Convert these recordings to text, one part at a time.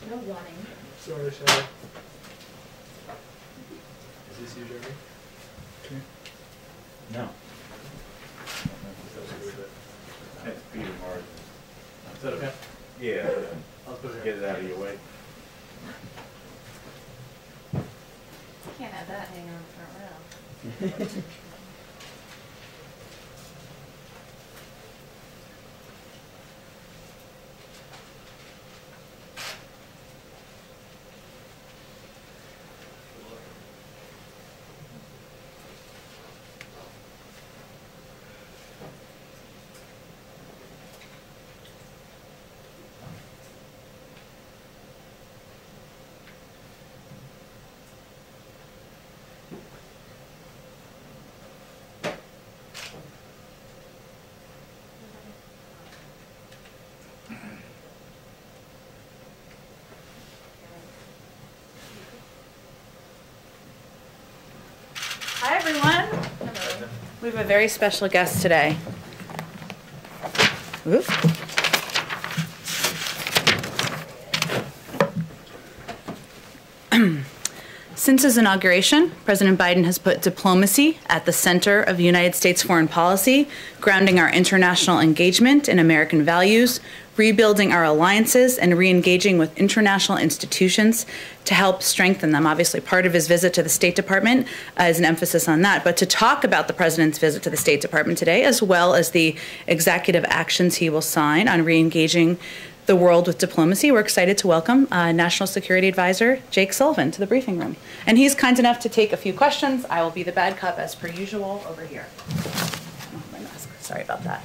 No warning. Sorry. Is this you, Jeremy? Okay. No. That's Peter Martin. Is that okay? Yeah. I'll put it Get it out of your way. Can't have that hanging on the front row. Hi, everyone. Hello. We have a very special guest today. Oops. Since his inauguration, President Biden has put diplomacy at the center of United States foreign policy, grounding our international engagement in American values, rebuilding our alliances, and re-engaging with international institutions to help strengthen them. Obviously, part of his visit to the State Department is an emphasis on that. But to talk about the president's visit to the State Department today, as well as the executive actions he will sign on re-engaging the world with diplomacy, we're excited to welcome National Security Advisor Jake Sullivan to the briefing room. And he's kind enough to take a few questions. I will be the bad cop as per usual over here. Oh, my mask. Sorry about that.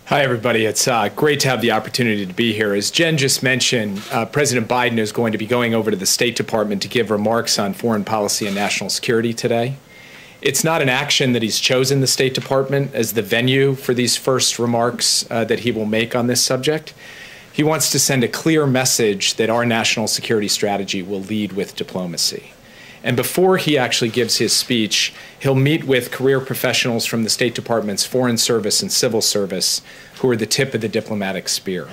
Hi, everybody. It's great to have the opportunity to be here. As Jen just mentioned, President Biden is going to be going over to the State Department to give remarks on foreign policy and national security today. It's not an action that he's chosen the State Department as the venue for these first remarks that he will make on this subject. He wants to send a clear message that our national security strategy will lead with diplomacy. And before he actually gives his speech, he'll meet with career professionals from the State Department's Foreign Service and Civil Service, who are the tip of the diplomatic spear.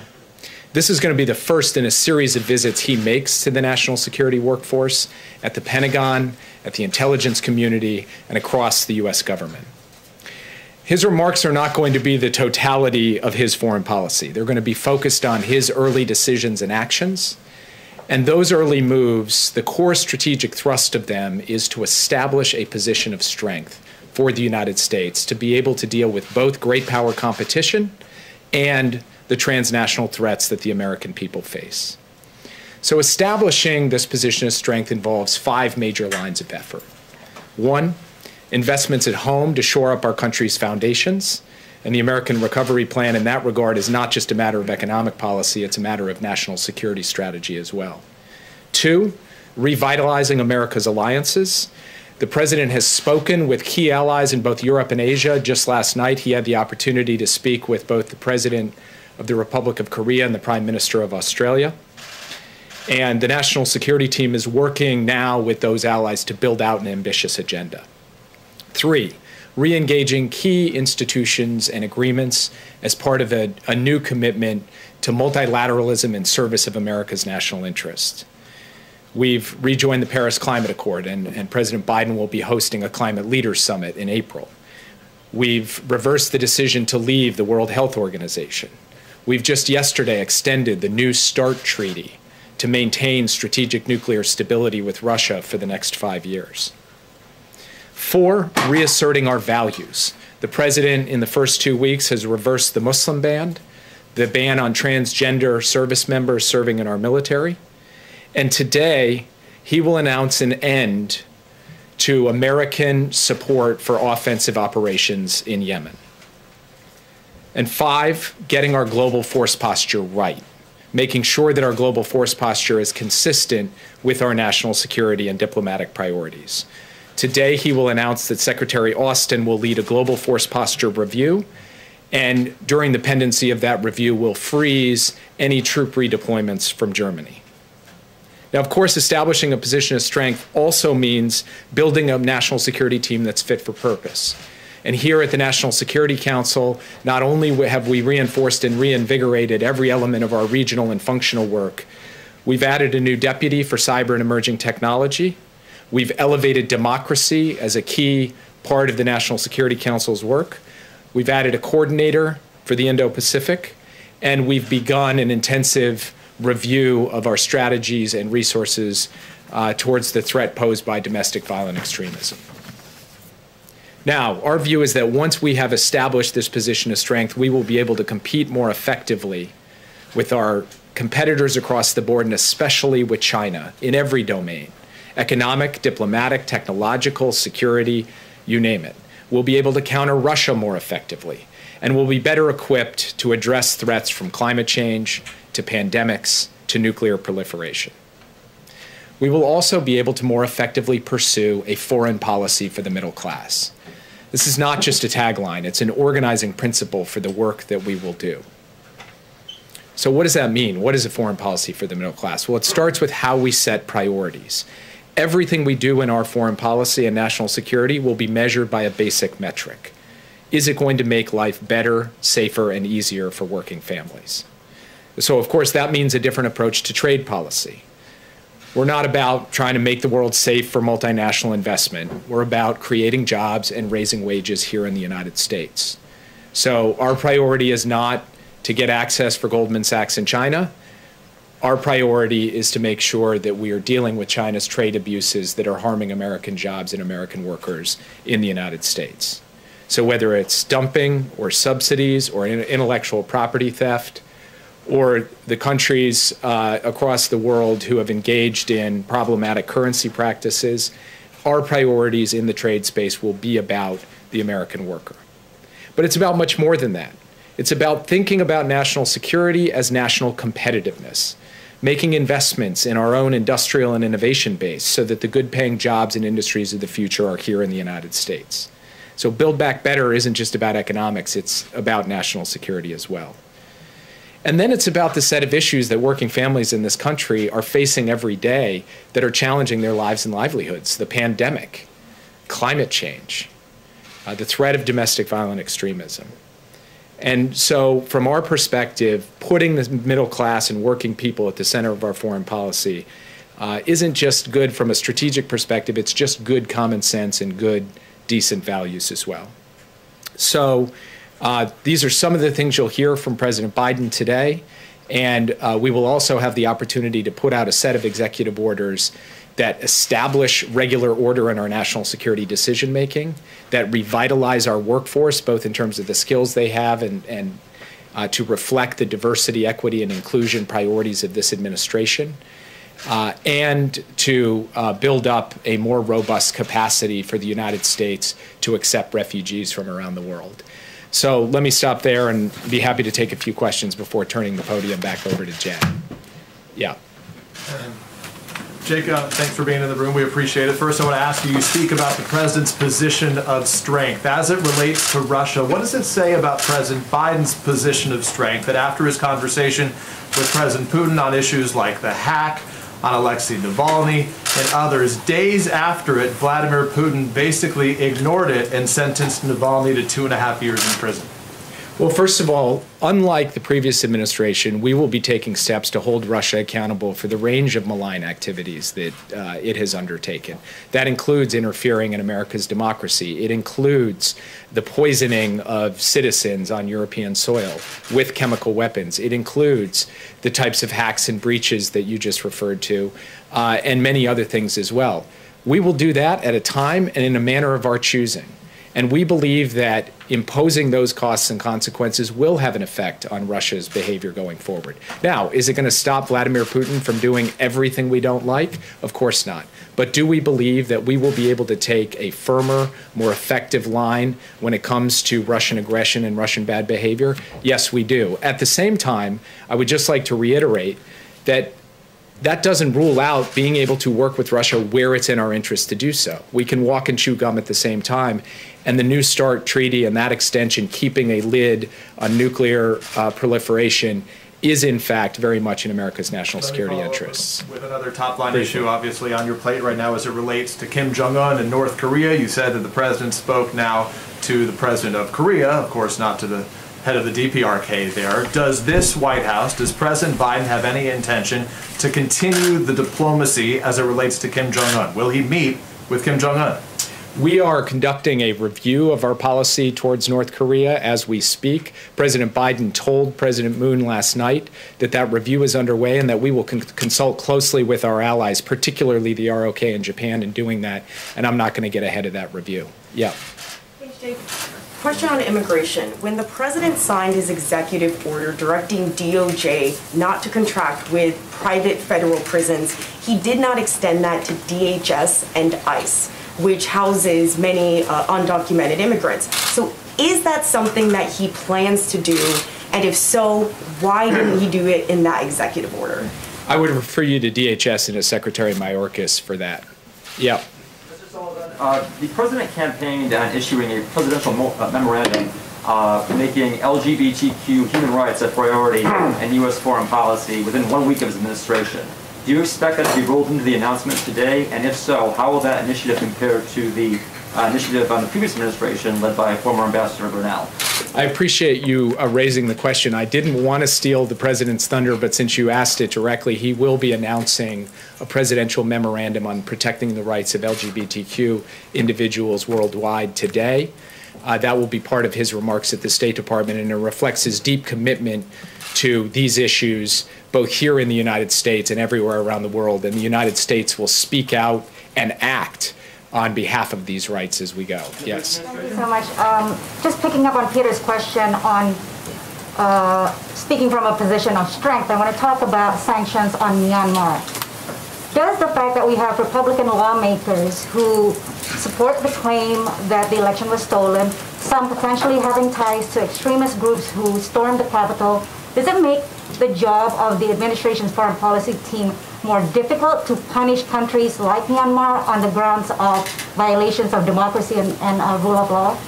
This is going to be the first in a series of visits he makes to the national security workforce at the Pentagon, at the intelligence community, and across the U.S. government. His remarks are not going to be the totality of his foreign policy. They're going to be focused on his early decisions and actions. And those early moves, the core strategic thrust of them is to establish a position of strength for the United States to be able to deal with both great power competition and the transnational threats that the American people face. So establishing this position of strength involves 5 major lines of effort. 1, investments at home to shore up our country's foundations. And the American Recovery Plan in that regard is not just a matter of economic policy, it's a matter of national security strategy as well. 2, revitalizing America's alliances. The president has spoken with key allies in both Europe and Asia. Just last night, he had the opportunity to speak with both the president of the Republic of Korea and the Prime Minister of Australia. And the national security team is working now with those allies to build out an ambitious agenda. 3, re-engaging key institutions and agreements as part of a new commitment to multilateralism in service of America's national interest. We've rejoined the Paris Climate Accord, and President Biden will be hosting a Climate Leaders Summit in April. We've reversed the decision to leave the World Health Organization. We've just yesterday extended the New START Treaty to maintain strategic nuclear stability with Russia for the next 5 years. 4, reasserting our values. The president in the first 2 weeks has reversed the Muslim ban, the ban on transgender service members serving in our military. And today, he will announce an end to American support for offensive operations in Yemen. And 5, getting our global force posture right, making sure that our global force posture is consistent with our national security and diplomatic priorities. Today, he will announce that Secretary Austin will lead a global force posture review, and during the pendency of that review, will freeze any troop redeployments from Germany. Now, of course, establishing a position of strength also means building a national security team that's fit for purpose. And here at the National Security Council, not only have we reinforced and reinvigorated every element of our regional and functional work, we've added a new deputy for cyber and emerging technology. We've elevated democracy as a key part of the National Security Council's work. We've added a coordinator for the Indo-Pacific, and we've begun an intensive review of our strategies and resources towards the threat posed by domestic violent extremism. Now, our view is that once we have established this position of strength, we will be able to compete more effectively with our competitors across the board, and especially with China in every domain: economic, diplomatic, technological, security, you name it. We'll be able to counter Russia more effectively, and we'll be better equipped to address threats from climate change to pandemics to nuclear proliferation. We will also be able to more effectively pursue a foreign policy for the middle class. This is not just a tagline, it's an organizing principle for the work that we will do. So what does that mean? What is a foreign policy for the middle class? Well, it starts with how we set priorities. Everything we do in our foreign policy and national security will be measured by a basic metric. Is it going to make life better, safer, and easier for working families? So, of course, that means a different approach to trade policy. We're not about trying to make the world safe for multinational investment. We're about creating jobs and raising wages here in the United States. So our priority is not to get access for Goldman Sachs in China. Our priority is to make sure that we are dealing with China's trade abuses that are harming American jobs and American workers in the United States. So whether it's dumping or subsidies or intellectual property theft, or the countries across the world who have engaged in problematic currency practices, our priorities in the trade space will be about the American worker. But it's about much more than that. It's about thinking about national security as national competitiveness, making investments in our own industrial and innovation base so that the good-paying jobs and industries of the future are here in the United States. So Build Back Better isn't just about economics, it's about national security as well. And then it's about the set of issues that working families in this country are facing every day that are challenging their lives and livelihoods: the pandemic, climate change, the threat of domestic violent extremism. And so from our perspective, putting the middle class and working people at the center of our foreign policy isn't just good from a strategic perspective, it's just good common sense and good, decent values as well. So these are some of the things you'll hear from President Biden today, and we will also have the opportunity to put out a set of executive orders that establish regular order in our national security decision-making, that revitalize our workforce, both in terms of the skills they have and to reflect the diversity, equity, and inclusion priorities of this administration, and to build up a more robust capacity for the United States to accept refugees from around the world. So let me stop there and be happy to take a few questions before turning the podium back over to Jen. Yeah. Jacob, thanks for being in the room. We appreciate it. First, I want to ask you, you speak about the president's position of strength. As it relates to Russia, what does it say about President Biden's position of strength that after his conversation with President Putin on issues like the hack, on Alexei Navalny, and others, days after it, Vladimir Putin basically ignored it and sentenced Navalny to 2.5 years in prison? Well, first of all, unlike the previous administration, we will be taking steps to hold Russia accountable for the range of malign activities that it has undertaken. That includes interfering in America's democracy. It includes the poisoning of citizens on European soil with chemical weapons. It includes the types of hacks and breaches that you just referred to, and many other things as well. We will do that at a time and in a manner of our choosing. And we believe that imposing those costs and consequences will have an effect on Russia's behavior going forward. Now, is it going to stop Vladimir Putin from doing everything we don't like? Of course not. But do we believe that we will be able to take a firmer, more effective line when it comes to Russian aggression and Russian bad behavior? Yes, we do. At the same time, I would just like to reiterate that that doesn't rule out being able to work with Russia where it's in our interest to do so. We can walk and chew gum at the same time. And the New START treaty and that extension, keeping a lid on nuclear proliferation, is in fact very much in America's national security interests. With another top-line issue, obviously, on your plate right now as it relates to Kim Jong-un and North Korea. You said that the president spoke now to the president of Korea, of course, not to the head of the DPRK there. Does this White House, does President Biden have any intention to continue the diplomacy as it relates to Kim Jong-un? Will he meet with Kim Jong-un? We are conducting a review of our policy towards North Korea as we speak. President Biden told President Moon last night that that review is underway and that we will consult closely with our allies, particularly the ROK and Japan, in doing that. And I'm not going to get ahead of that review. Yeah. Thanks, Jake. Question on immigration. When the president signed his executive order directing DOJ not to contract with private federal prisons, he did not extend that to DHS and ICE, which houses many undocumented immigrants. So is that something that he plans to do? And if so, why didn't he do it in that executive order? I would refer you to DHS and to Secretary Mayorkas for that. Yeah. Mr. Sullivan, the president campaigned on issuing a presidential memorandum making LGBTQ human rights a priority in U.S. foreign policy within 1 week of his administration. Do you expect that to be rolled into the announcement today? And if so, how will that initiative compare to the initiative on the previous administration led by former Ambassador Burnell? I appreciate you raising the question. I didn't want to steal the president's thunder, but since you asked it directly, he will be announcing a presidential memorandum on protecting the rights of LGBTQ individuals worldwide today. That will be part of his remarks at the State Department, and it reflects his deep commitment to these issues, both here in the United States and everywhere around the world. And the United States will speak out and act on behalf of these rights as we go. Yes. Thank you so much. Just picking up on Peter's question on speaking from a position of strength, I want to talk about sanctions on Myanmar. Does the fact that we have Republican lawmakers who support the claim that the election was stolen, some potentially having ties to extremist groups who stormed the Capitol, does it make the job of the administration's foreign policy team more difficult to punish countries like Myanmar on the grounds of violations of democracy and rule of law?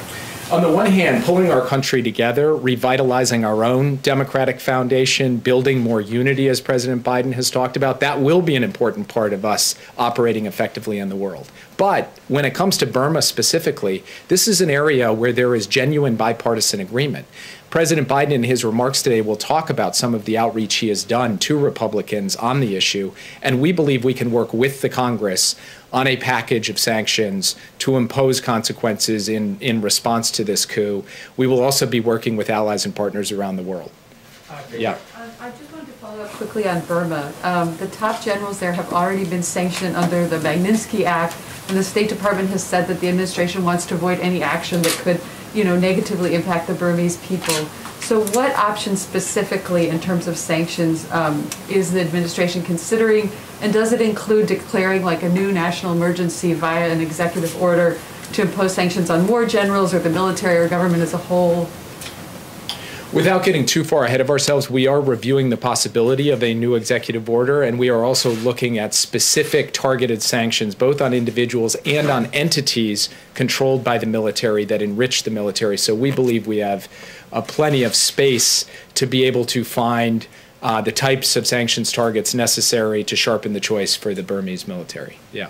On the one hand, pulling our country together, revitalizing our own democratic foundation, building more unity, as President Biden has talked about, that will be an important part of us operating effectively in the world. But when it comes to Burma specifically, this is an area where there is genuine bipartisan agreement. President Biden in his remarks today will talk about some of the outreach he has done to Republicans on the issue, and we believe we can work with the Congress on a package of sanctions to impose consequences in response to this coup. We will also be working with allies and partners around the world. Yeah. I just wanted to follow up quickly on Burma. The top generals there have already been sanctioned under the Magnitsky Act, and the State Department has said that the administration wants to avoid any action that could, negatively impact the Burmese people. So what options specifically in terms of sanctions is the administration considering, and does it include declaring like a new national emergency via an executive order to impose sanctions on more generals or the military or government as a whole? Without getting too far ahead of ourselves, we are reviewing the possibility of a new executive order, and we are also looking at specific targeted sanctions, both on individuals and on entities controlled by the military that enrich the military. So we believe we have plenty of space to be able to find the types of sanctions targets necessary to sharpen the choice for the Burmese military. Yeah.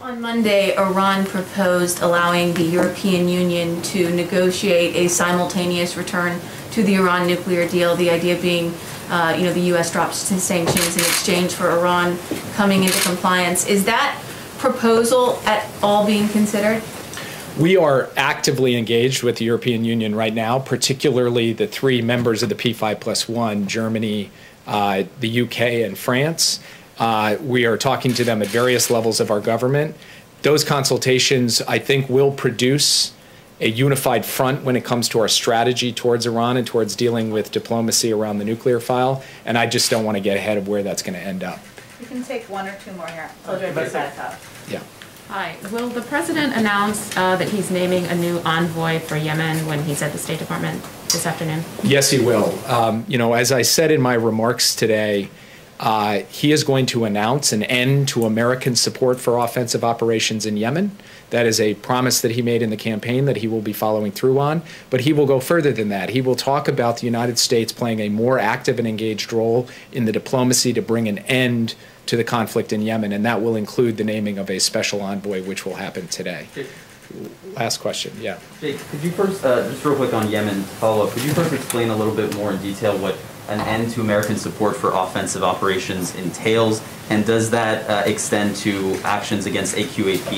On Monday, Iran proposed allowing the European Union to negotiate a simultaneous return to the Iran nuclear deal, the idea being, the U.S. drops sanctions in exchange for Iran coming into compliance. Is that proposal at all being considered? We are actively engaged with the European Union right now, particularly the three members of the P5+1, Germany, the UK, and France. We are talking to them at various levels of our government. Those consultations, I think, will produce a unified front when it comes to our strategy towards Iran and towards dealing with diplomacy around the nuclear file, and I just don't want to get ahead of where that's going to end up. You can take one or two more here. Yeah. Hi. Will the president announce that he's naming a new envoy for Yemen when he's at the State Department this afternoon? Yes, he will. You know, as I said in my remarks today, he is going to announce an end to American support for offensive operations in Yemen. That is a promise that he made in the campaign that he will be following through on. But he will go further than that. He will talk about the United States playing a more active and engaged role in the diplomacy to bring an end to the conflict in Yemen, and that will include the naming of a special envoy, which will happen today. Last question, yeah. Jake, could you first, just real quick on Yemen, follow-up, could you first explain a little bit more in detail what an end to American support for offensive operations entails, and does that extend to actions against AQAP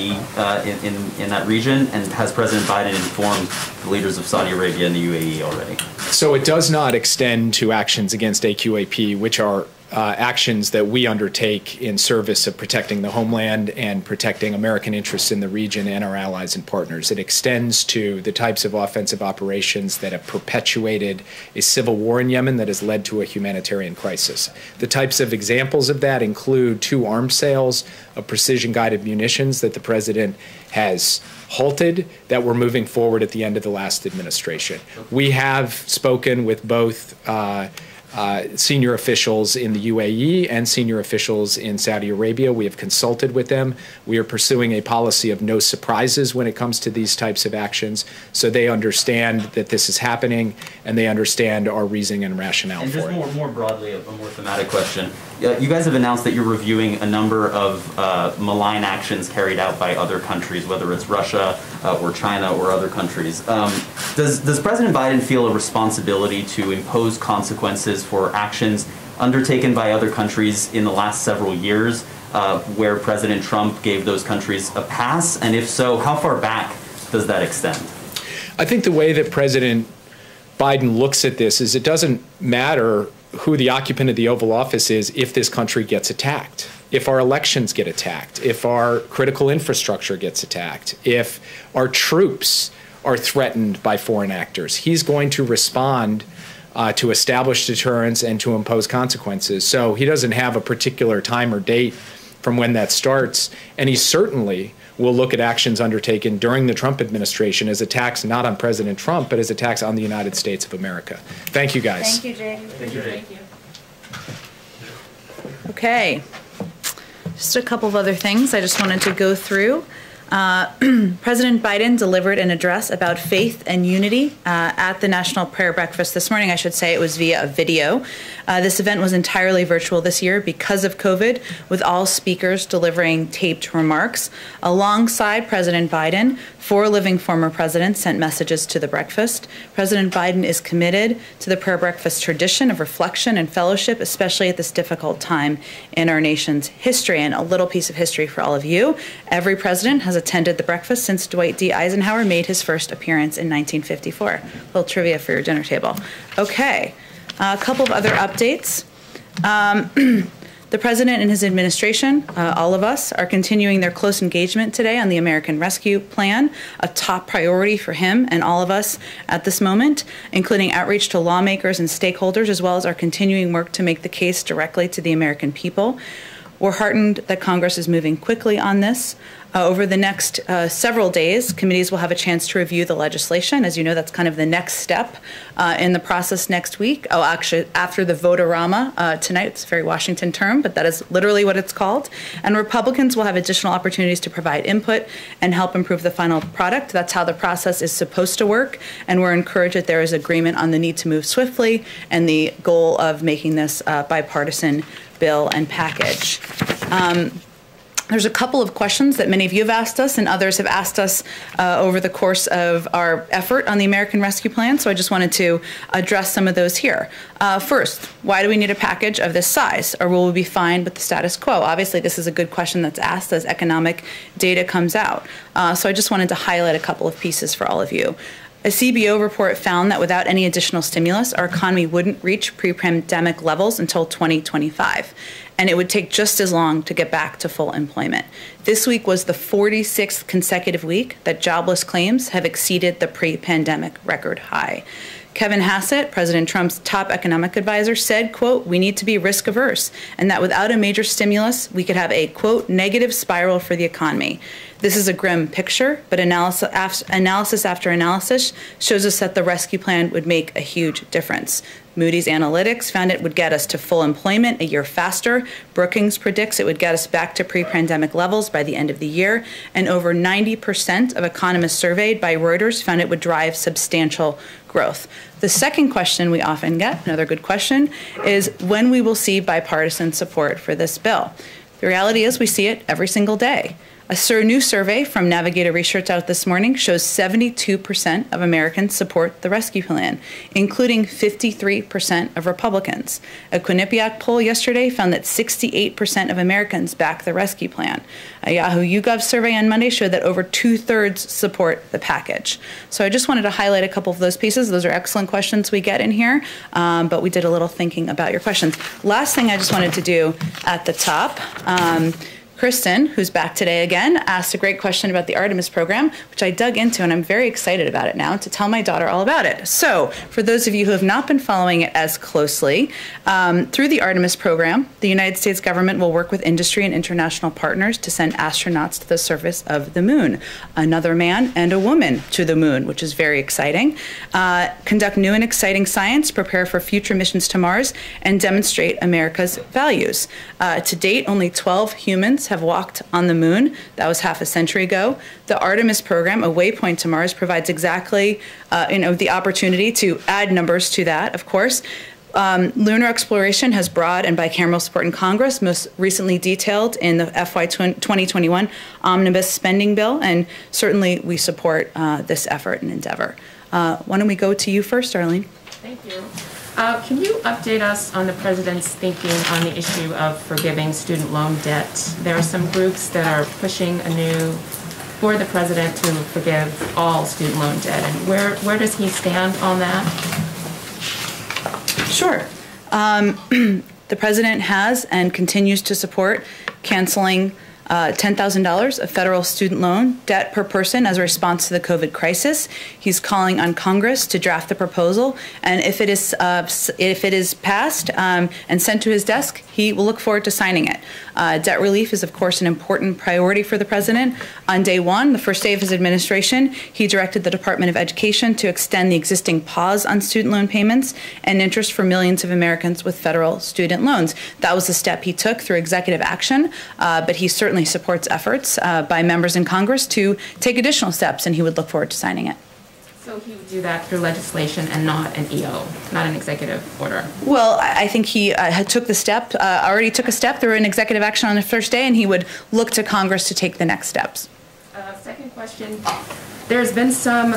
in that region, and has President Biden informed the leaders of Saudi Arabia and the UAE already? So it does not extend to actions against AQAP, which are actions that we undertake in service of protecting the homeland and protecting American interests in the region and our allies and partners. It extends to the types of offensive operations that have perpetuated a civil war in Yemen that has led to a humanitarian crisis. The types of examples of that include 2 arms sales of precision-guided munitions that the president has halted that were moving forward at the end of the last administration. We have spoken with both senior officials in the UAE and senior officials in Saudi Arabia. We have consulted with them. We are pursuing a policy of no surprises when it comes to these types of actions, so they understand that this is happening and they understand our reasoning and rationale for it. And just more broadly, a more thematic question. You guys have announced that you're reviewing a number of malign actions carried out by other countries, whether it's Russia or China or other countries. Does President Biden feel a responsibility to impose consequences for actions undertaken by other countries in the last several years where President Trump gave those countries a pass? And if so, how far back does that extend? I think the way that President Biden looks at this is it doesn't matter who the occupant of the Oval Office is if this country gets attacked, if our elections get attacked, if our critical infrastructure gets attacked, if our troops are threatened by foreign actors. He's going to respond to establish deterrence and to impose consequences. So he doesn't have a particular time or date from when that starts, and he certainly will look at actions undertaken during the Trump administration as attacks not on President Trump, but as attacks on the United States of America. Thank you, guys. Thank you, Jake. Thank you, Jake. Thank you. Okay, just a couple of other things I just wanted to go through. President Biden delivered an address about faith and unity at the National Prayer Breakfast this morning. I should say it was via a video. This event was entirely virtual this year because of COVID, with all speakers delivering taped remarks. Alongside President Biden, 4 living former presidents sent messages to the breakfast. President Biden is committed to the prayer breakfast tradition of reflection and fellowship, especially at this difficult time in our nation's history. And a little piece of history for all of you. Every president has attended the breakfast since Dwight D. Eisenhower made his first appearance in 1954. A little trivia for your dinner table. Okay, a couple of other updates. The president and his administration, all of us, are continuing their close engagement today on the American Rescue Plan, a top priority for him and all of us at this moment, including outreach to lawmakers and stakeholders, as well as our continuing work to make the case directly to the American people. We're heartened that Congress is moving quickly on this. Over the next several days, committees will have a chance to review the legislation. As you know, that's kind of the next step in the process next week. Oh, actually, after the vote-a-rama tonight. It's a very Washington term, but that is literally what it's called. And Republicans will have additional opportunities to provide input and help improve the final product. That's how the process is supposed to work. And we're encouraged that there is agreement on the need to move swiftly and the goal of making this bipartisan bill and package. There's a couple of questions that many of you have asked us and others have asked us over the course of our effort on the American Rescue Plan, so I just wanted to address some of those here. First, why do we need a package of this size, or will we be fine with the status quo? Obviously, this is a good question that's asked as economic data comes out. So I just wanted to highlight a couple of pieces for all of you. A CBO report found that without any additional stimulus, our economy wouldn't reach pre-pandemic levels until 2025, and it would take just as long to get back to full employment. This week was the 46th consecutive week that jobless claims have exceeded the pre-pandemic record high. Kevin Hassett, President Trump's top economic advisor, said, quote, "We need to be risk averse, and that without a major stimulus, we could have a, quote, negative spiral for the economy." This is a grim picture, but analysis after analysis shows us that the rescue plan would make a huge difference. Moody's Analytics found it would get us to full employment a year faster. Brookings predicts it would get us back to pre-pandemic levels by the end of the year. And over 90% of economists surveyed by Reuters found it would drive substantial growth. The second question we often get, another good question, is when we will see bipartisan support for this bill. The reality is we see it every single day. A new survey from Navigator Research out this morning shows 72% of Americans support the rescue plan, including 53% of Republicans. A Quinnipiac poll yesterday found that 68% of Americans back the rescue plan. A Yahoo YouGov survey on Monday showed that over 2/3 support the package. So I just wanted to highlight a couple of those pieces. Those are excellent questions we get in here, but we did a little thinking about your questions. Last thing I just wanted to do at the top, Kristen, who's back today again, asked a great question about the Artemis Program, which I dug into, and I'm very excited about it now to tell my daughter all about it. So, for those of you who have not been following it as closely, through the Artemis Program, the United States government will work with industry and international partners to send astronauts to the surface of the moon, another man and a woman to the moon, which is very exciting, conduct new and exciting science, prepare for future missions to Mars, and demonstrate America's values. To date, only 12 humans have walked on the moon. That was half a century ago. The Artemis program, a waypoint to Mars, provides exactly the opportunity to add numbers to that, of course. Lunar exploration has broad and bicameral support in Congress, most recently detailed in the FY 2021 Omnibus Spending Bill, and certainly we support this effort and endeavor. Why don't we go to you first, Arlene? Thank you. Can you update us on the president's thinking on the issue of forgiving student loan debt? There are some groups that are pushing for the president to forgive all student loan debt, and where does he stand on that? Sure. The president has and continues to support canceling $10,000 of federal student loan debt per person as a response to the COVID crisis. He's calling on Congress to draft the proposal, and if it is passed and sent to his desk, he will look forward to signing it. Debt relief is, of course, an important priority for the president. On day one, the first day of his administration, he directed the Department of Education to extend the existing pause on student loan payments and interest for millions of Americans with federal student loans. That was a step he took through executive action, but he certainly supports efforts by members in Congress to take additional steps, and he would look forward to signing it. So he would do that through legislation and not an EO, not an executive order? Well, I think he already took a step through an executive action on the first day, and he would look to Congress to take the next steps. Second question, there's been some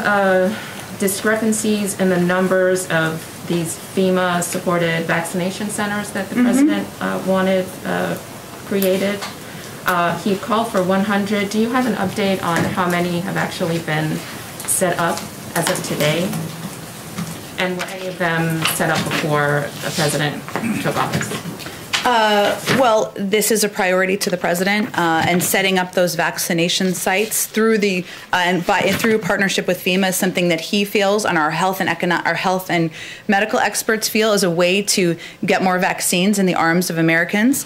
discrepancies in the numbers of these FEMA-supported vaccination centers that the president wanted created. He called for 100. Do you have an update on how many have actually been set up as of today? And were any of them set up before the president took office? Well, this is a priority to the president, and setting up those vaccination sites through through partnership with FEMA is something that he feels, and our health and medical experts feel, is a way to get more vaccines in the arms of Americans.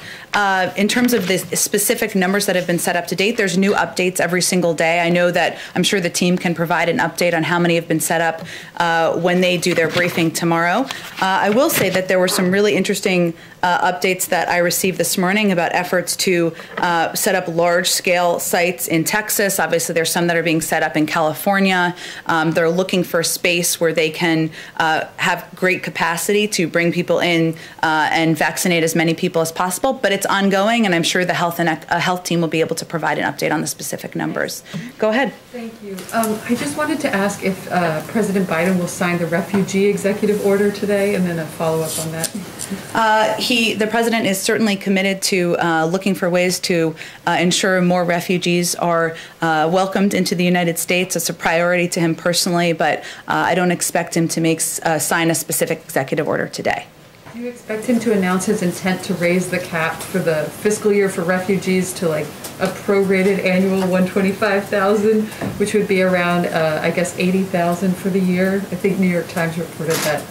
In terms of the specific numbers that have been set up to date, there's new updates every single day. I know that I'm sure the team can provide an update on how many have been set up when they do their briefing tomorrow. I will say that there were some really interesting updates that I received this morning about efforts to set up large-scale sites in Texas. Obviously, there's some that are being set up in California. They're looking for a space where they can have great capacity to bring people in and vaccinate as many people as possible. But it's ongoing, and I'm sure the health team will be able to provide an update on the specific numbers. Go ahead. Thank you. I just wanted to ask if President Biden will sign the refugee executive order today, and then a follow-up on that. The president is certainly committed to looking for ways to ensure more refugees are welcomed into the United States. It's a priority to him personally, but I don't expect him to sign a specific executive order today. Do you expect him to announce his intent to raise the cap for the fiscal year for refugees to like a prorated annual 125,000, which would be around, I guess, 80,000 for the year? I think New York Times reported that.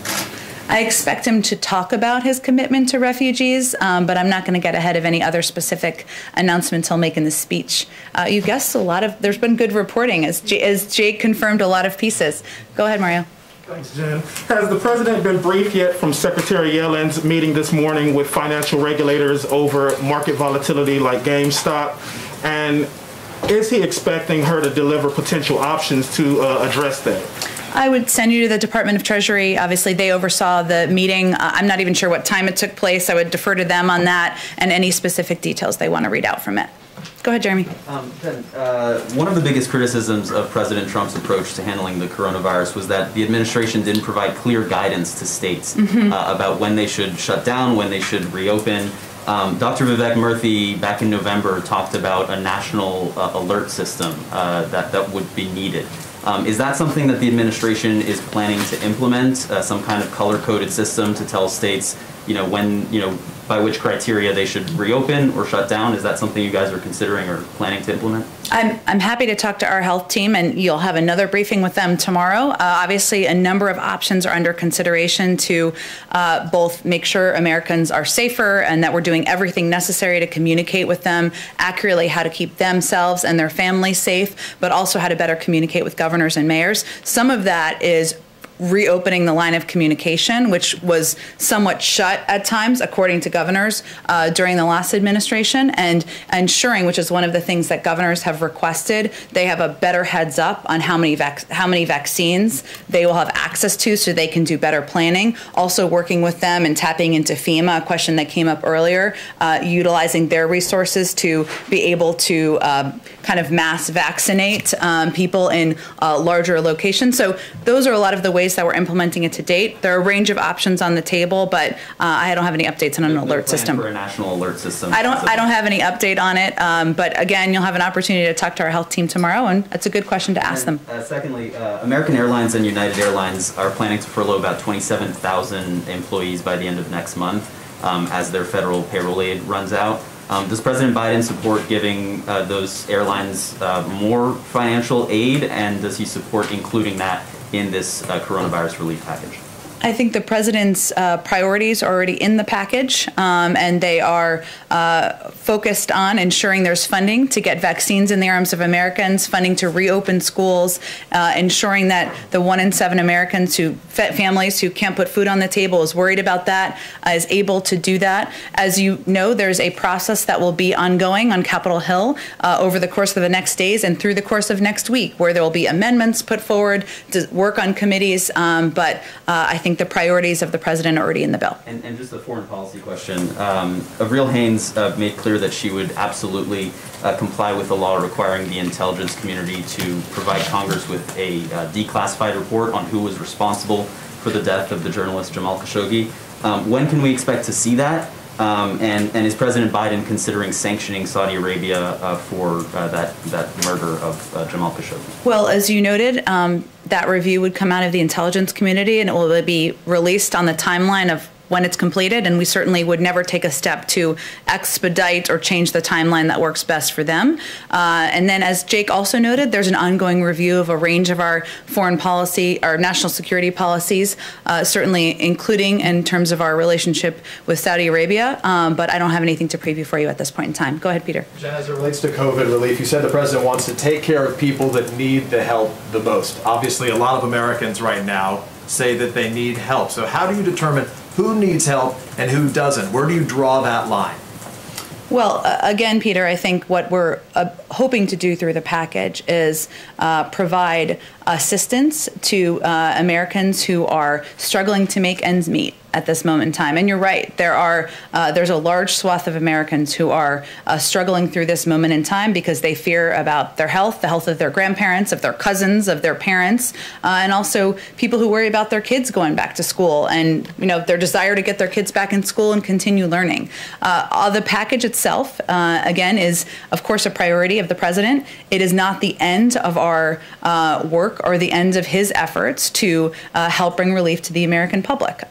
I expect him to talk about his commitment to refugees, but I'm not going to get ahead of any other specific announcements he'll make in the speech. You guessed there's been good reporting, as Jake confirmed a lot of pieces. Go ahead, Mario. Thanks, Jen. Has the president been briefed yet from Secretary Yellen's meeting this morning with financial regulators over market volatility like GameStop? And is he expecting her to deliver potential options to address that? I would send you to the Department of Treasury. Obviously, they oversaw the meeting. I'm not even sure what time it took place. I would defer to them on that and any specific details they want to read out from it. Go ahead, Jeremy. One of the biggest criticisms of President Trump's approach to handling the coronavirus was that the administration didn't provide clear guidance to states about when they should shut down, when they should reopen. Dr. Vivek Murthy back in November talked about a national alert system that would be needed. Is that something that the administration is planning to implement, some kind of color-coded system to tell states, when, by which criteria they should reopen or shut down? Is that something you guys are considering or planning to implement? I'm happy to talk to our health team, and you'll have another briefing with them tomorrow. Obviously, a number of options are under consideration to both make sure Americans are safer and that we're doing everything necessary to communicate with them accurately, how to keep themselves and their families safe, but also how to better communicate with governors and mayors. Some of that is reopening the line of communication, which was somewhat shut at times, according to governors, during the last administration, and ensuring, which is one of the things that governors have requested, they have a better heads up on how many vaccines they will have access to so they can do better planning. Also working with them and tapping into FEMA, a question that came up earlier, utilizing their resources to be able to kind of mass vaccinate people in larger locations. So those are a lot of the ways that we're implementing it to date. There are a range of options on the table, but I don't have any updates on an alert system. For a national alert system. I don't have any update on it, but again, you'll have an opportunity to talk to our health team tomorrow, and that's a good question to ask them. Secondly, American Airlines and United Airlines are planning to furlough about 27,000 employees by the end of next month as their federal payroll aid runs out. Does President Biden support giving those airlines more financial aid, and does he support including that in this coronavirus relief package? I think the president's priorities are already in the package, and they are focused on ensuring there's funding to get vaccines in the arms of Americans, funding to reopen schools, ensuring that the 1 in 7 Americans families who can't put food on the table is worried about that, is able to do that. As you know, there's a process that will be ongoing on Capitol Hill over the course of the next days and through the course of next week, where there will be amendments put forward to work on committees, but I think the priorities of the president are already in the bill. And just a foreign policy question. Avril Haines made clear that she would absolutely comply with the law requiring the intelligence community to provide Congress with a declassified report on who was responsible for the death of the journalist Jamal Khashoggi. When can we expect to see that? And is President Biden considering sanctioning Saudi Arabia for that murder of Jamal Khashoggi? Well, as you noted, that review would come out of the intelligence community, and it will be released on the timeline of when it's completed, and we certainly would never take a step to expedite or change the timeline that works best for them. And then, as Jake also noted, there's an ongoing review of a range of our foreign policy, our national security policies, certainly including in terms of our relationship with Saudi Arabia, but I don't have anything to preview for you at this point in time. Go ahead, Peter. Jen, as it relates to COVID relief, you said the president wants to take care of people that need the help the most. Obviously, a lot of Americans right now say that they need help. So how do you determine who needs help and who doesn't? Where do you draw that line? Well, again, Peter, I think what we're hoping to do through the package is provide assistance to Americans who are struggling to make ends meet at this moment in time. And you're right, there's a large swath of Americans who are struggling through this moment in time because they fear about their health, the health of their grandparents, of their cousins, of their parents, and also people who worry about their kids going back to school and their desire to get their kids back in school and continue learning. The package itself, again, is of course a priority of the president. It is not the end of our work or the end of his efforts to help bring relief to the American public.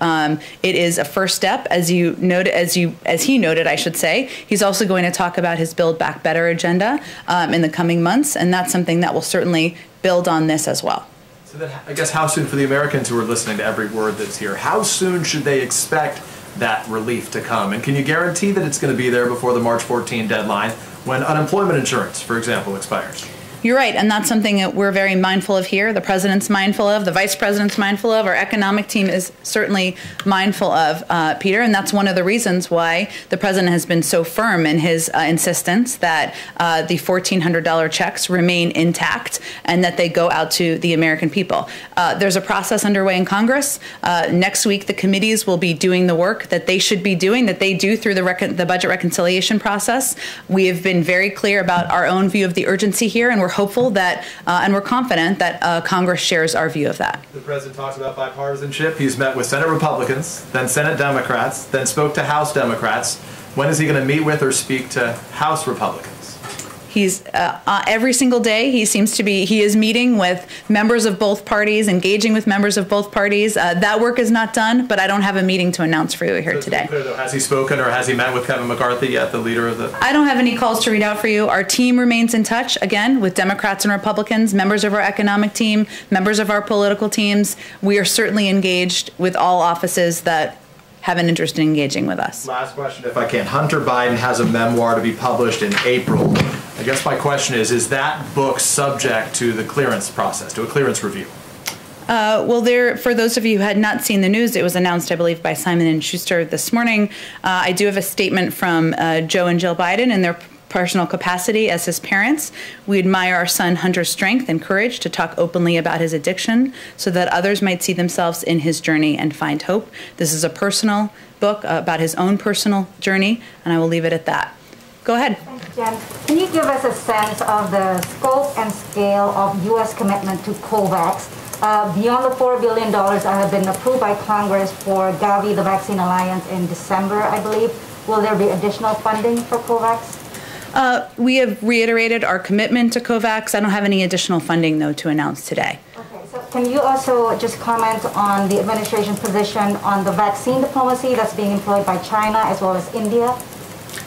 It is a first step, as he noted, I should say. He's also going to talk about his Build Back Better agenda in the coming months, and that's something that will certainly build on this as well. So then, I guess, how soon, for the Americans who are listening to every word that's here, how soon should they expect that relief to come? And can you guarantee that it's going to be there before the March 14 deadline when unemployment insurance, for example, expires? You're right, and that's something that we're very mindful of here. The president's mindful of, the vice president's mindful of, our economic team is certainly mindful of, Peter, and that's one of the reasons why the president has been so firm in his insistence that the $1,400 checks remain intact and that they go out to the American people. There's a process underway in Congress. Next week, the committees will be doing the work that they should be doing, that they do through the budget reconciliation process. We have been very clear about our own view of the urgency here, and we're hopeful that, and we're confident that Congress shares our view of that. The president talks about bipartisanship. He's met with Senate Republicans, then Senate Democrats, then spoke to House Democrats. When is he going to meet with or speak to House Republicans? He's every single day. He is meeting with members of both parties, engaging with members of both parties. That work is not done, but I don't have a meeting to announce for you here today. Clear, though, has he spoken or has he met with Kevin McCarthy yet, the leader of the? I don't have any calls to read out for you. Our team remains in touch, again, with Democrats and Republicans, members of our economic team, members of our political teams. We are certainly engaged with all offices that have an interest in engaging with us. Last question, if I can. Hunter Biden has a memoir to be published in April. I guess my question is that book subject to the clearance process, to a clearance review? Well, for those of you who had not seen the news, it was announced, I believe, by Simon & Schuster this morning. I do have a statement from Joe and Jill Biden in their personal capacity as his parents. We admire our son Hunter's strength and courage to talk openly about his addiction so that others might see themselves in his journey and find hope. This is a personal book about his own personal journey, and I will leave it at that. Go ahead. Thanks, Jen. Can you give us a sense of the scope and scale of U.S. commitment to COVAX beyond the $4 billion that have been approved by Congress for Gavi, the Vaccine Alliance, in December, I believe? Will there be additional funding for COVAX? We have reiterated our commitment to COVAX. I don't have any additional funding, though, to announce today. Okay, so can you also just comment on the administration position on the vaccine diplomacy that's being employed by China as well as India?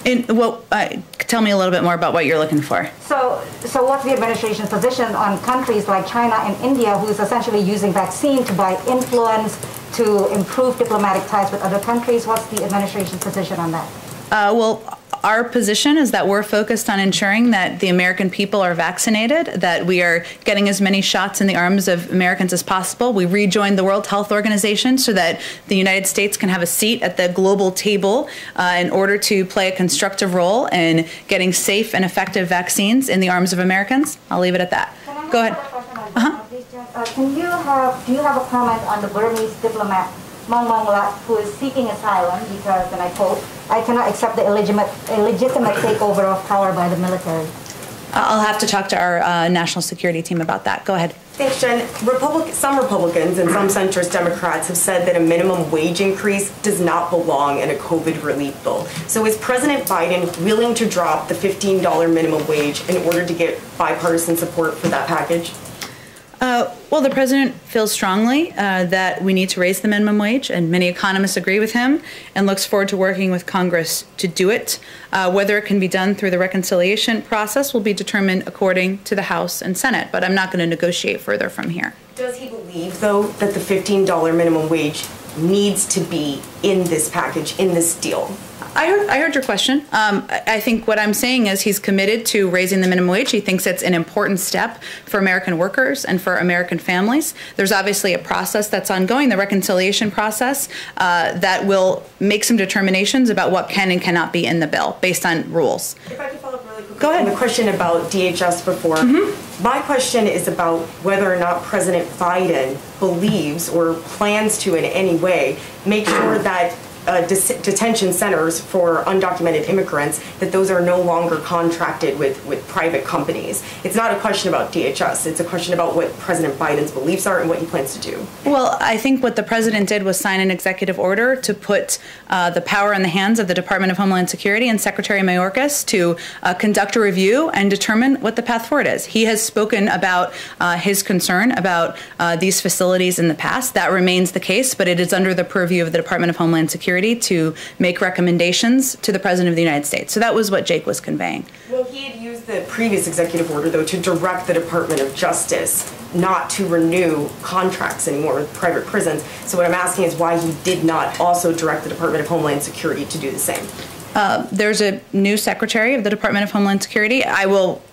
Tell me a little bit more about what you're looking for. So what's the administration's position on countries like China and India, who is essentially using vaccine to buy influence to improve diplomatic ties with other countries? What's the administration's position on that? Well, our position is that we're focused on ensuring that the American people are vaccinated, that we are getting as many shots in the arms of Americans as possible. We rejoined the World Health Organization so that the United States can have a seat at the global table in order to play a constructive role in getting safe and effective vaccines in the arms of Americans. I'll leave it at that. Go ahead. Do you have a comment on the Burmese diplomat Mong Mong Lat, who is seeking asylum because, and I quote, "I cannot accept the illegitimate takeover of power by the military"? I'll have to talk to our national security team about that. Go ahead. Thanks, Jen. Some Republicans and some centrist Democrats have said that a minimum wage increase does not belong in a COVID relief bill. So is President Biden willing to drop the $15 minimum wage in order to get bipartisan support for that package? Well, the president feels strongly that we need to raise the minimum wage, and many economists agree with him, and looks forward to working with Congress to do it. Whether it can be done through the reconciliation process will be determined according to the House and Senate, but I'm not going to negotiate further from here. Does he believe, though, that the $15 minimum wage needs to be in this package, in this deal? I heard your question. I think what I'm saying is he's committed to raising the minimum wage. He thinks it's an important step for American workers and for American families. There's obviously a process that's ongoing, the reconciliation process, that will make some determinations about what can and cannot be in the bill based on rules. If I could follow up really quickly Go ahead. The question about DHS before. My question is about whether or not President Biden believes or plans to in any way make sure that detention centers for undocumented immigrants, that those are no longer contracted with private companies. It's not a question about DHS. It's a question about what President Biden's beliefs are and what he plans to do. Well, I think what the president did was sign an executive order to put the power in the hands of the Department of Homeland Security and Secretary Mayorkas to conduct a review and determine what the path forward is. He has spoken about his concern about these facilities in the past. That remains the case, but it is under the purview of the Department of Homeland Security to make recommendations to the President of the United States. So that was what Jake was conveying. Well, he had used the previous executive order, though, to direct the Department of Justice not to renew contracts anymore with private prisons. So what I'm asking is why he did not also direct the Department of Homeland Security to do the same. There's a new secretary of the Department of Homeland Security.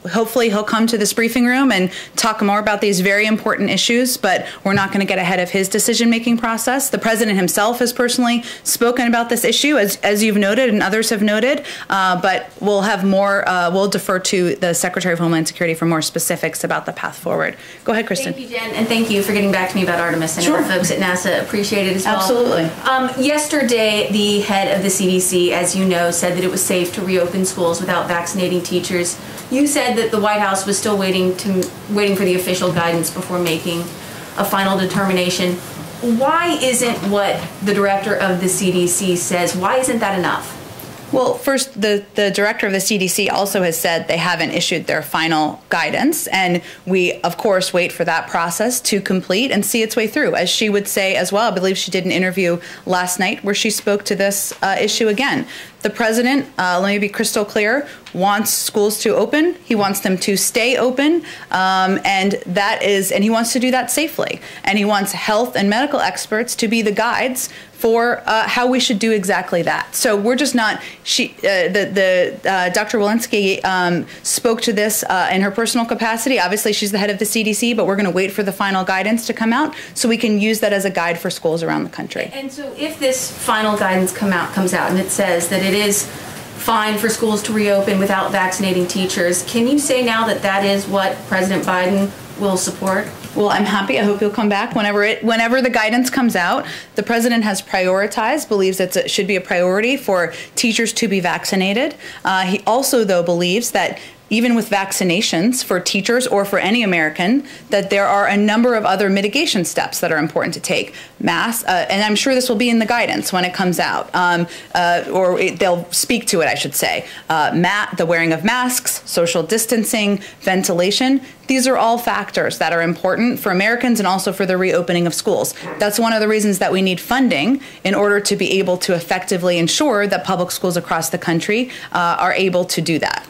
Hopefully he'll come to this briefing room and talk more about these very important issues, but we're not going to get ahead of his decision-making process. The president himself has personally spoken about this issue, as you've noted and others have noted, but we'll have more, we'll defer to the Secretary of Homeland Security for more specifics about the path forward. Go ahead, Kristen. Thank you, Jen, and thank you for getting back to me about Artemis. I know the folks at NASA appreciate it as well. Absolutely. Yesterday, the head of the CDC, as you know, said that it was safe to reopen schools without vaccinating teachers. You said that the White House was still waiting for the official guidance before making a final determination. Why isn't what the director of the CDC says, why isn't that enough? Well, first, the director of the CDC also has said they haven't issued their final guidance, and we, of course, wait for that process to complete and see its way through. As she would say as well, I believe she did an interview last night where she spoke to this issue again. The president, let me be crystal clear, wants schools to open. He wants them to stay open, and he wants to do that safely. And he wants health and medical experts to be the guides for how we should do exactly that. So we're just not. Dr. Walensky spoke to this in her personal capacity. Obviously, she's the head of the CDC, but we're going to wait for the final guidance to come out so we can use that as a guide for schools around the country. And so, if this final guidance comes out and it says that it is fine for schools to reopen without vaccinating teachers, can you say now that that is what President Biden will support? Well, I'm happy. I hope you'll come back whenever the guidance comes out. The president has prioritized, believes it should be a priority for teachers to be vaccinated. He also, though, believes that even with vaccinations for teachers or for any American, that there are a number of other mitigation steps that are important to take. And I'm sure this will be in the guidance when it comes out, they'll speak to it, I should say. The wearing of masks, social distancing, ventilation. These are all factors that are important for Americans and also for the reopening of schools. That's one of the reasons that we need funding in order to be able to effectively ensure that public schools across the country are able to do that.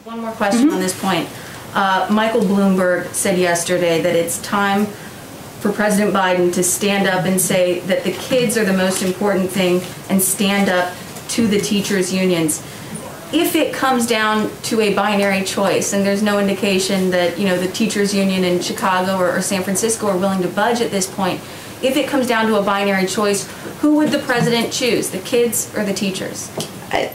One more question on this point. Michael Bloomberg said yesterday that it's time for President Biden to stand up and say that the kids are the most important thing and stand up to the teachers' unions. If it comes down to a binary choice, and there's no indication that the teachers' union in Chicago or San Francisco are willing to budge at this point, if it comes down to a binary choice, who would the president choose, the kids or the teachers?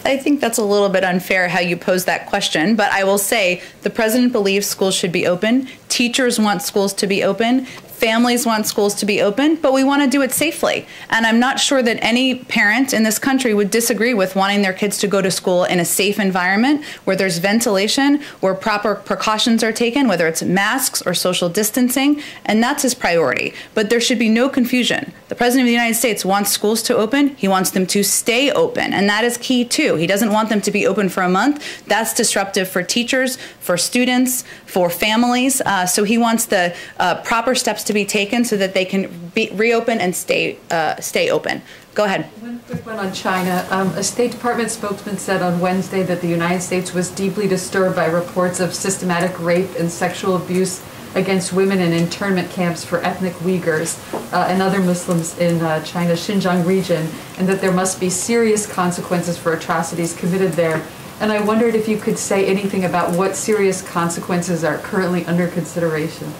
I think that's a little bit unfair how you pose that question, but I will say the president believes schools should be open. Teachers want schools to be open. Families want schools to be open, but we want to do it safely. And I'm not sure that any parent in this country would disagree with wanting their kids to go to school in a safe environment where there's ventilation, where proper precautions are taken, whether it's masks or social distancing, and that's his priority. But there should be no confusion. The President of the United States wants schools to open. He wants them to stay open, and that is key too. He doesn't want them to be open for a month. That's disruptive for teachers, for students, for families. So he wants the proper steps to be taken so that they can reopen and stay open. Go ahead. One quick one on China. A State Department spokesman said on Wednesday that the United States was deeply disturbed by reports of systematic rape and sexual abuse against women in internment camps for ethnic Uyghurs and other Muslims in China's Xinjiang region, and that there must be serious consequences for atrocities committed there. And I wondered if you could say anything about what serious consequences are currently under consideration.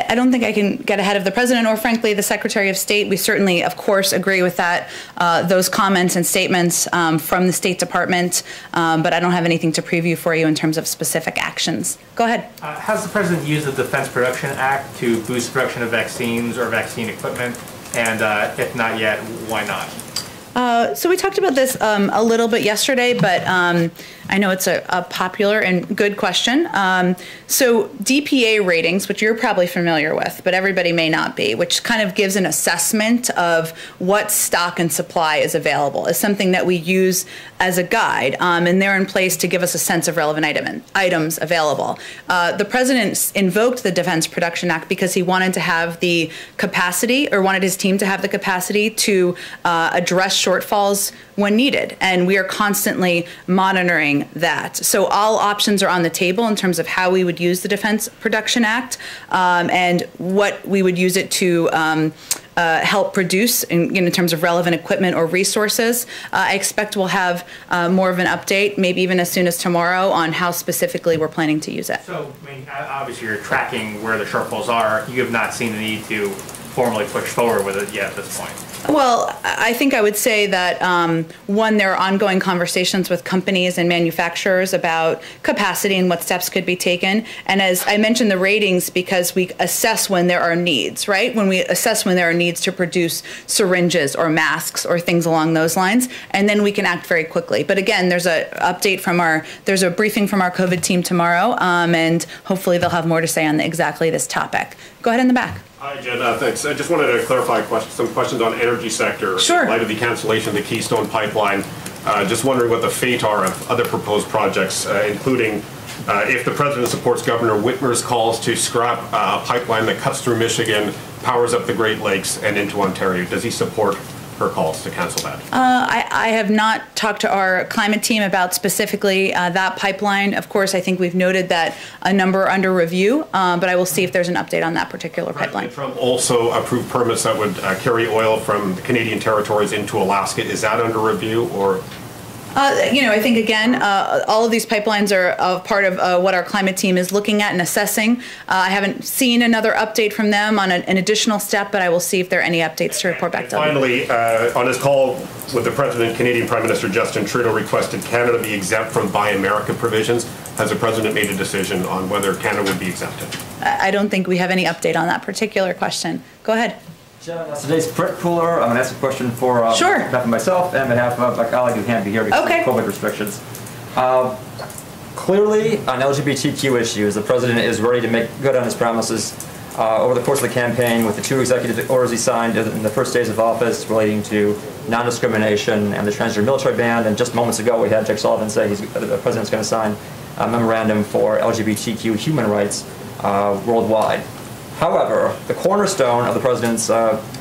I don't think I can get ahead of the president or, frankly, the Secretary of State. We certainly, of course, agree with that, those comments and statements from the State Department, but I don't have anything to preview for you in terms of specific actions. Go ahead. Has the president used the Defense Production Act to boost production of vaccines or vaccine equipment? And if not yet, why not? So we talked about this a little bit yesterday, but I know it's a popular and good question. So DPA ratings, which you're probably familiar with, but everybody may not be, which kind of gives an assessment of what stock and supply is available, is something that we use as a guide, and they're in place to give us a sense of relevant items available. The president invoked the Defense Production Act because he wanted to have the capacity, or wanted his team to have the capacity to address shortfalls when needed, and we are constantly monitoring that. So all options are on the table in terms of how we would use the Defense Production Act and what we would use it to help produce in terms of relevant equipment or resources. I expect we'll have more of an update, maybe even as soon as tomorrow, on how specifically we're planning to use it. So, I mean, obviously you're tracking where the shortfalls are. You have not seen the need to formally push forward with it yet at this point. Well, I think I would say that, one, there are ongoing conversations with companies and manufacturers about capacity and what steps could be taken. And as I mentioned, the ratings, because we assess when there are needs, right? When we assess when there are needs to produce syringes or masks or things along those lines, and then we can act very quickly. But again, there's a briefing from our COVID team tomorrow, and hopefully they'll have more to say on exactly this topic. Go ahead in the back. Hi, Jen. Thanks. I just wanted to clarify some questions on energy sector. Sure. In light of the cancellation of the Keystone Pipeline, just wondering what the fate are of other proposed projects, including if the president supports Governor Whitmer's calls to scrap a pipeline that cuts through Michigan, powers up the Great Lakes and into Ontario. Does he support her calls to cancel that? I have not talked to our climate team about specifically that pipeline. Of course, I think we've noted that a number are under review, but I will see if there's an update on that particular pipeline. Trump also approved permits that would carry oil from the Canadian territories into Alaska. Is that under review, or? I think, again, all of these pipelines are part of what our climate team is looking at and assessing. I haven't seen another update from them on an additional step, but I will see if there are any updates to report back to them. Finally, on his call with the President, Canadian Prime Minister Justin Trudeau requested Canada be exempt from Buy America provisions. Has the President made a decision on whether Canada would be exempted? I don't think we have any update on that particular question. Go ahead. Jen, today's Brett Cooler. I'm going to ask a question for on behalf of myself and on behalf of my colleague who can't be here because of COVID restrictions. Clearly, on LGBTQ issues, the president is ready to make good on his promises. Over the course of the campaign, with the 2 executive orders he signed in the first days of office relating to non-discrimination and the transgender military ban, and just moments ago we had Jake Sullivan say the president's going to sign a memorandum for LGBTQ human rights worldwide. However, the cornerstone of the president's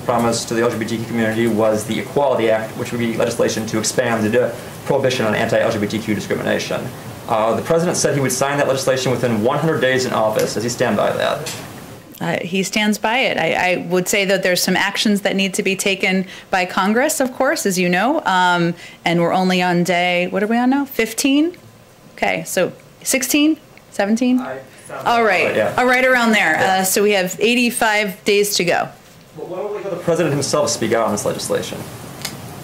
promise to the LGBTQ community was the Equality Act, which would be legislation to expand the prohibition on anti-LGBTQ discrimination. The president said he would sign that legislation within 100 days in office. Does he stand by that? He stands by it. I would say that there's some actions that need to be taken by Congress, of course, as you know, and we're only on day, what are we on now, 15? Okay, so 16, 17? All right, right around there. So we have 85 days to go. Well, why don't we have the president himself speak out on this legislation?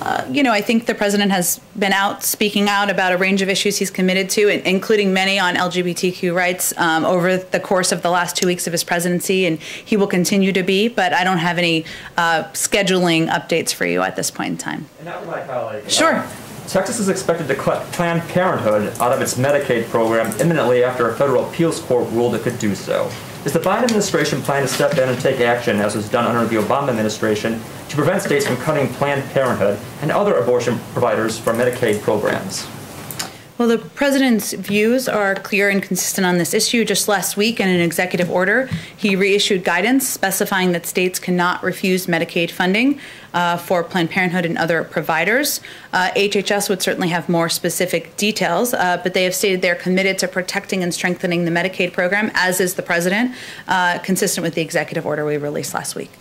I think the president has been out speaking out about a range of issues he's committed to, including many on LGBTQ rights over the course of the last 2 weeks of his presidency, and he will continue to be, but I don't have any scheduling updates for you at this point in time. And now for my colleague. Sure. Texas is expected to cut Planned Parenthood out of its Medicaid program imminently after a federal appeals court ruled it could do so. Is the Biden administration planning to step in and take action, as was done under the Obama administration, to prevent states from cutting Planned Parenthood and other abortion providers from Medicaid programs? Well, the president's views are clear and consistent on this issue. Just last week, in an executive order, he reissued guidance specifying that states cannot refuse Medicaid funding for Planned Parenthood and other providers. HHS would certainly have more specific details, but they have stated they're committed to protecting and strengthening the Medicaid program, as is the president, consistent with the executive order we released last week.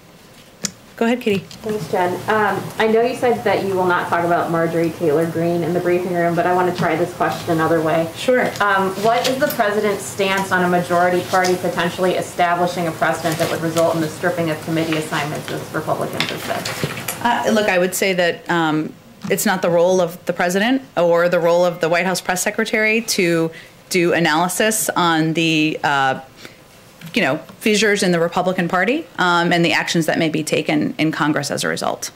Go ahead, Katie. Thanks, Jen. I know you said that you will not talk about Marjorie Taylor Greene in the briefing room, but I want to try this question another way. Sure. What is the president's stance on a majority party potentially establishing a precedent that would result in the stripping of committee assignments, as Republicans have said? Look, I would say that it's not the role of the president or the role of the White House press secretary to do analysis on the fissures in the Republican Party and the actions that may be taken in Congress as a result.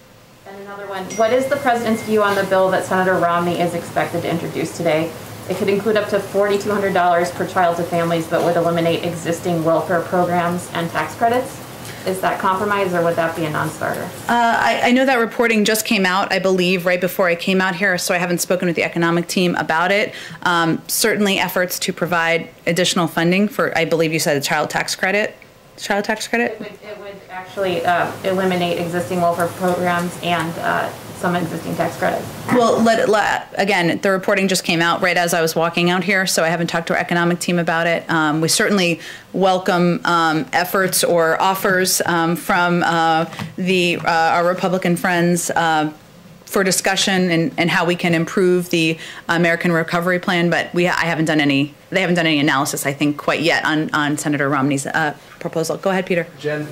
And another one, what is the president's view on the bill that Senator Romney is expected to introduce today? It could include up to $4,200 per child to families, but would eliminate existing welfare programs and tax credits. Is that compromise, or would that be a non-starter? I know that reporting just came out, I believe, right before I came out here, so I haven't spoken with the economic team about it. Certainly efforts to provide additional funding for, I believe you said, a child tax credit. Child tax credit? It would actually eliminate existing welfare programs and some existing tax credits. Well, again, the reporting just came out right as I was walking out here, so I haven't talked to our economic team about it. We certainly welcome efforts or offers from our Republican friends for discussion and how we can improve the American Recovery Plan, but they haven't done any analysis, I think, quite yet on Senator Romney's proposal. Go ahead, Peter. Jen,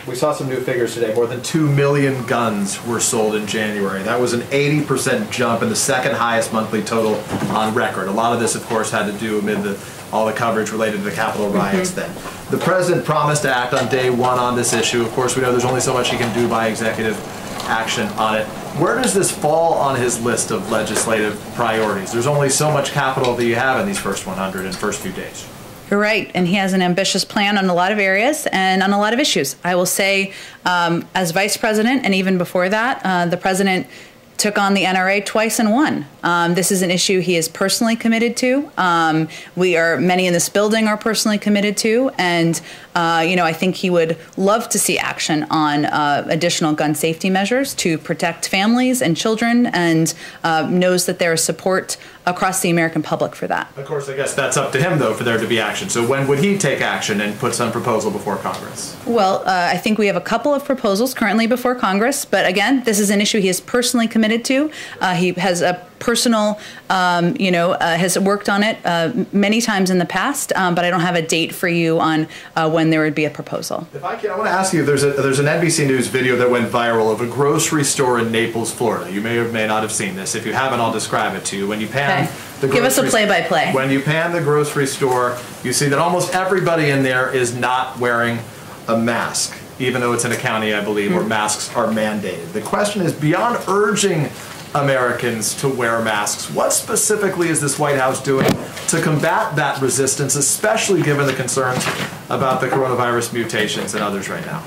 we saw some new figures today. More than 2 million guns were sold in January. That was an 80% jump and the second highest monthly total on record. A lot of this, of course, had to do amid all the coverage related to the Capitol riots then. The president promised to act on day one on this issue. Of course, we know there's only so much he can do by executive action on it. Where does this fall on his list of legislative priorities? There's only so much capital that you have in these first 100 and first few days. You're right, and he has an ambitious plan on a lot of areas and on a lot of issues. I will say, as vice president, and even before that, the president took on the NRA twice and won. This is an issue he is personally committed to. Many in this building are personally committed to, and I think he would love to see action on additional gun safety measures to protect families and children, and knows that there is support across the American public for that. Of course, I guess that's up to him, though, for there to be action. So when would he take action and put some proposal before Congress? Well, I think we have a couple of proposals currently before Congress, but again, this is an issue he is personally committed to. He has a personal, has worked on it many times in the past, but I don't have a date for you on when there would be a proposal. If I can, I want to ask you, there's an NBC News video that went viral of a grocery store in Naples, Florida. You may or may not have seen this. If you haven't, I'll describe it to you. When you pan Give us a play-by-play. When you pan the grocery store, you see that almost everybody in there is not wearing a mask, even though it's in a county, I believe, where masks are mandated. The question is, beyond urging Americans to wear masks, what specifically is this White House doing to combat that resistance, especially given the concerns about the coronavirus mutations and others right now?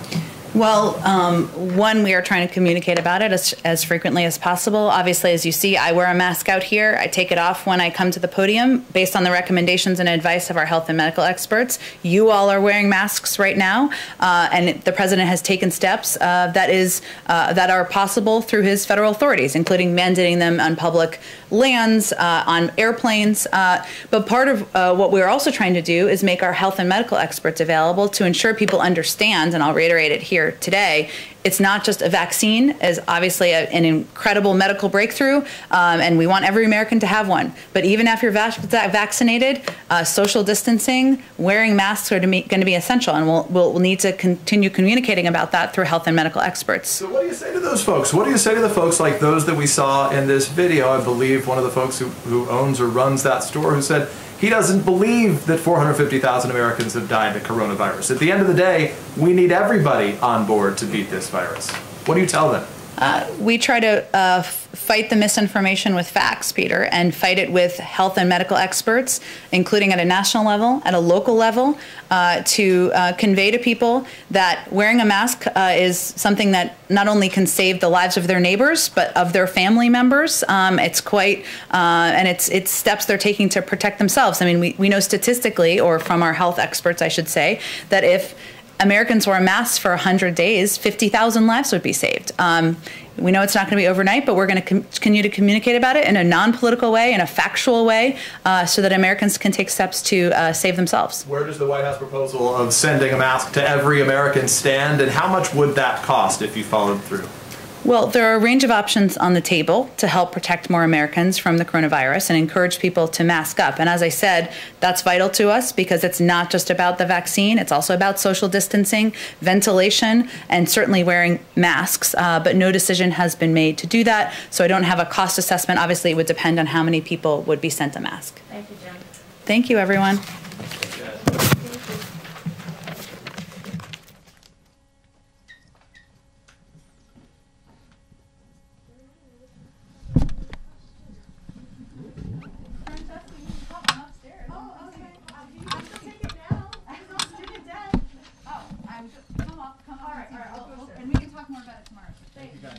Well, one, we are trying to communicate about it as frequently as possible. Obviously, as you see, I wear a mask out here. I take it off when I come to the podium based on the recommendations and advice of our health and medical experts. You all are wearing masks right now, and the president has taken steps that are possible through his federal authorities, including mandating them on public lands, on airplanes. But part of what we're also trying to do is make our health and medical experts available to ensure people understand, and I'll reiterate it here today, it's not just a vaccine, is obviously an incredible medical breakthrough, and we want every American to have one. But even after you're vaccinated, social distancing, wearing masks are going to be essential, and we'll need to continue communicating about that through health and medical experts. So what do you say to those folks? What do you say to the folks like those that we saw in this video? I believe one of the folks who owns or runs that store who said he doesn't believe that 450,000 Americans have died of coronavirus. At the end of the day, we need everybody on board to beat this virus. What do you tell them? We try to fight the misinformation with facts, Peter, and fight it with health and medical experts, including at a national level, at a local level, to convey to people that wearing a mask is something that not only can save the lives of their neighbors, but of their family members. It's quite, and it's steps they're taking to protect themselves. I mean, we know statistically, or from our health experts, I should say, that if Americans wore masks for 100 days, 50,000 lives would be saved. We know it's not going to be overnight, but we're going to continue to communicate about it in a non-political way, in a factual way, so that Americans can take steps to save themselves. Where does the White House proposal of sending a mask to every American stand, and how much would that cost if you followed through? Well, there are a range of options on the table to help protect more Americans from the coronavirus and encourage people to mask up. And as I said, that's vital to us because it's not just about the vaccine. It's also about social distancing, ventilation, and certainly wearing masks. But no decision has been made to do that. So I don't have a cost assessment. Obviously, it would depend on how many people would be sent a mask. Thank you, Jen. Thank you, everyone. And we can talk more about it tomorrow. Thank you guys.